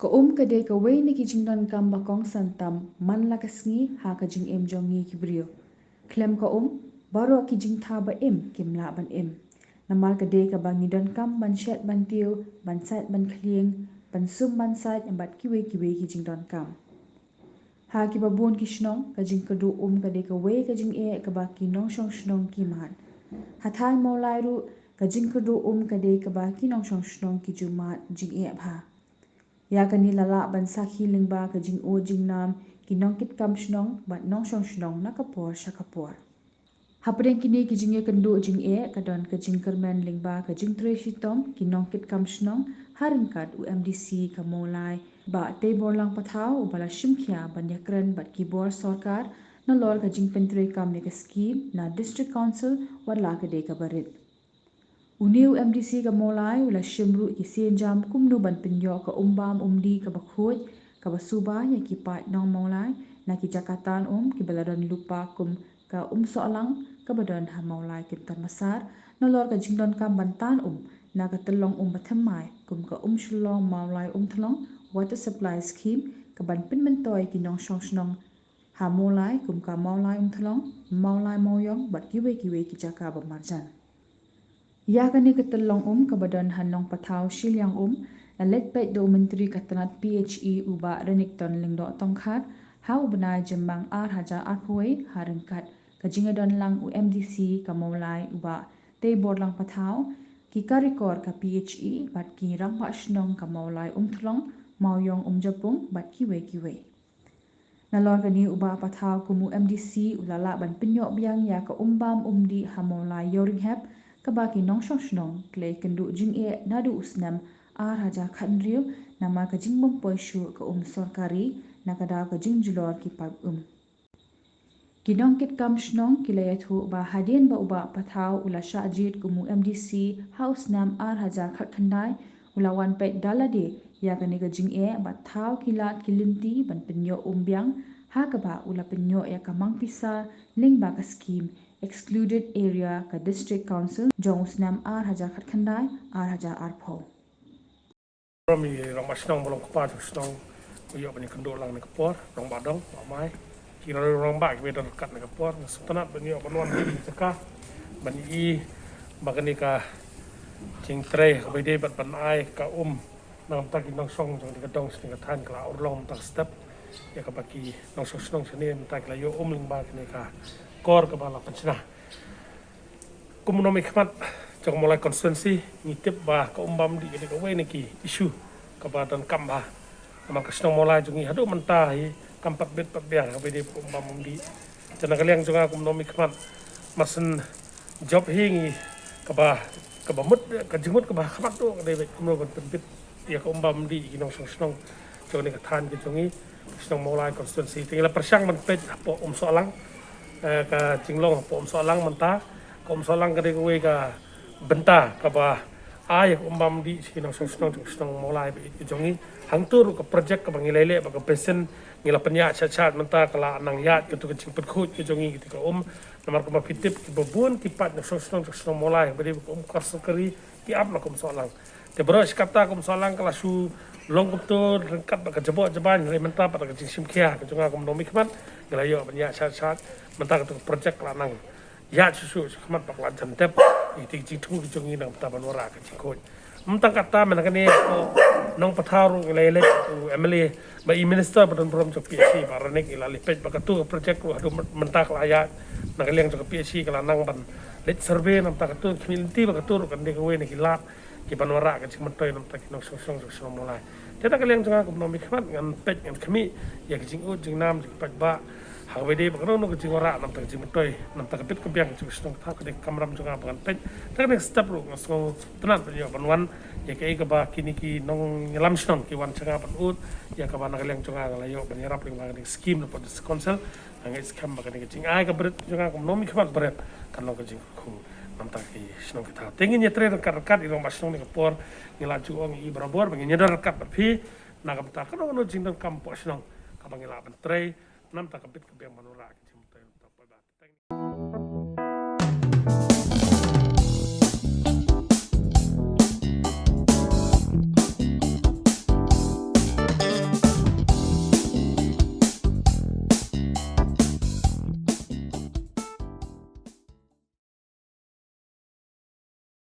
Ka kadai ka wei ni ki jing don kam bakong santam man la kasngi ha ka jing em jongi ki brio. Klem ka baro ki jing tha ba kim la ban Namal kadai ka bangi don kam ban shet ban tiu ban sat ban klieng ban sum ban sat bat ki wei ki jing don kam. Ha ki babun ki shnong ka jing kadu kadai ka wei ka jing ka ba ki nong shong shnong ki mat. Hathai mau lai ru ka jing kadu kadai ka ba ki nong shong shnong ki ju mat jing bha. Ya kani lala ban sakhi lingba ka jing jing nam ki nong kit kam shnong bat nong shong shnong na kapor sha kapor. Hapren kini ki jing kendu jing ka don ka jing kermen lingba ka jing tre shitom ki nong kit kam shnong haringkat UMDC ka molai ba te borlang pathau bala shimkhia ban yakren bat ki bor sarkar na lor ka jing pentre kam ne ka scheme na district council wala ka de ka barit. Uniu MDC ka molai ula shimru ki senjam kumnu ban pinyo ka umbam umdi ka bakhoj ka basuba ya ki pat nong molai na ki jakatan ki baladon lupa kum ka soalang ka badon ha molai kintar masar na lor ka jingdon kam bantan na ka telong bathamai kum ka shulong molai thlong water supply scheme ka ban pinmentoy ki nong shong ha molai kum ka molai thlong molai moyong bat kiwe ki jaka ba marjan. Ya kani ketelong ke badan hanong pathau silyang na letpet do menteri katanat PHE uba renikton lingdo tongkhat hau bena jembang haja arpoi harengkat kajingadon lang UMDC kamolai uba te borlang pathau ki karikor ka PHE bat ki rangpa shnong kamolai thlong mauyong japung bat kiwe. Nalor kani uba pathau kumu MDC ulala ban pinyok biang ya ka umbam umdi hamolai yoringhap kabaki nong shong shnong klei kendu jing nadu usnam haja khandriu nama ka jing bom poishu ka sarkari na kada ka jing julor ki pab Kinong kit kam shnong kilay thu ba hadien ba uba pathau ula shajit kumu MDC house nam haja khandai ula wan pet dalade ya kani ka jing ba thau kilat kilinti ban pinyo umbyang ha ka ba ula pinyo ya kamang pisa ling ba ka scheme excluded area ka district council jong usnam haja khandai haja arpho. Kami rong masnong bolong kupat snong yo bani kendo lang ne kapor rong badong mai kira rong ba ke don kat ne kapor sutanat bani yo banwan di caka bani bagani ka jing tre be de bat ban ai ka nam tak nong song jong di kadong sing than kla urlong tak step ya ka baki nong song sene tak la yo ling ba ne ka kor ka bala pancina kumnomi khmat jong mulai konstituensi ngitip ba ka umbam di ka we ne ki isu ka ba dan kamba amal kasnong mulai jungi hadu mentah kampat bet pat biar ka be umbam di jana kaliang jonga kumnomi khmat masen job hingi ka ba mut ka jimut ka ba khmat do ka de kumno ban penbit ya ka umbam di kinong song jong ne ka than ki jongi kasnong mulai konstituensi tinggal persang man pet po soalang ka jinglong po soalang mentah kom solang kade kowe ka benta ka ba ay umbam di sino song mulai be jongi hangtur ka project ka bangilele ba ka pesen ngila penya chat menta kala nang yat ke tu ke cingpet khut ke jongi ketika namar ka mapitip ki babun ki pat song mulai be karsakari ki ap na kom solang te bro skapta kom solang kala su long kuptur rengkat ba ka jebok jeban re menta pa ka jingsim kia ka jonga kom nomik man ngila yo penya chat menta ka tu project kala nang ya susu khmat pak lan jantep iti jitu jongi nang taban wara ka jikoj mtang kata menakane nong patharu lele emily ba minister badan prom jok PSC baranek ila lipet bakatu project ru hadu mentak laya nang liang jok PSC kala nang ban let survey nang takatu community bakatu kan de kowe ne kilat ki banwara ka jikmetoy nang tak nong song mulai teta kaliang jonga ko nomi khmat ngan pet ngan khmi ya ki jingu jingnam jik ba hawede bakno no kecing ora nam tak jimtoy nam tak pit kebiang jung stong ta ke kamram junga bagan pet tak ne step ru ngso tenan penyo banwan ya ke ba kini ki nong nyelam stong ki wan changa pan ut ya ka bana kaleng junga layo banyarap ring bagan scheme no pod council ang scam bagan kecing ai ka bret junga kom nomi khmat bret kan no kecing ku nam tak ki stong kita tengin ya tre rekat irong masong ni kapor ngilaju ong i barabor bangin nyadar rekat berpi nakam ta kan no jingdang kampo stong ka bangila ban tre nam tak kapit kebiang manura kecil tak pada teknik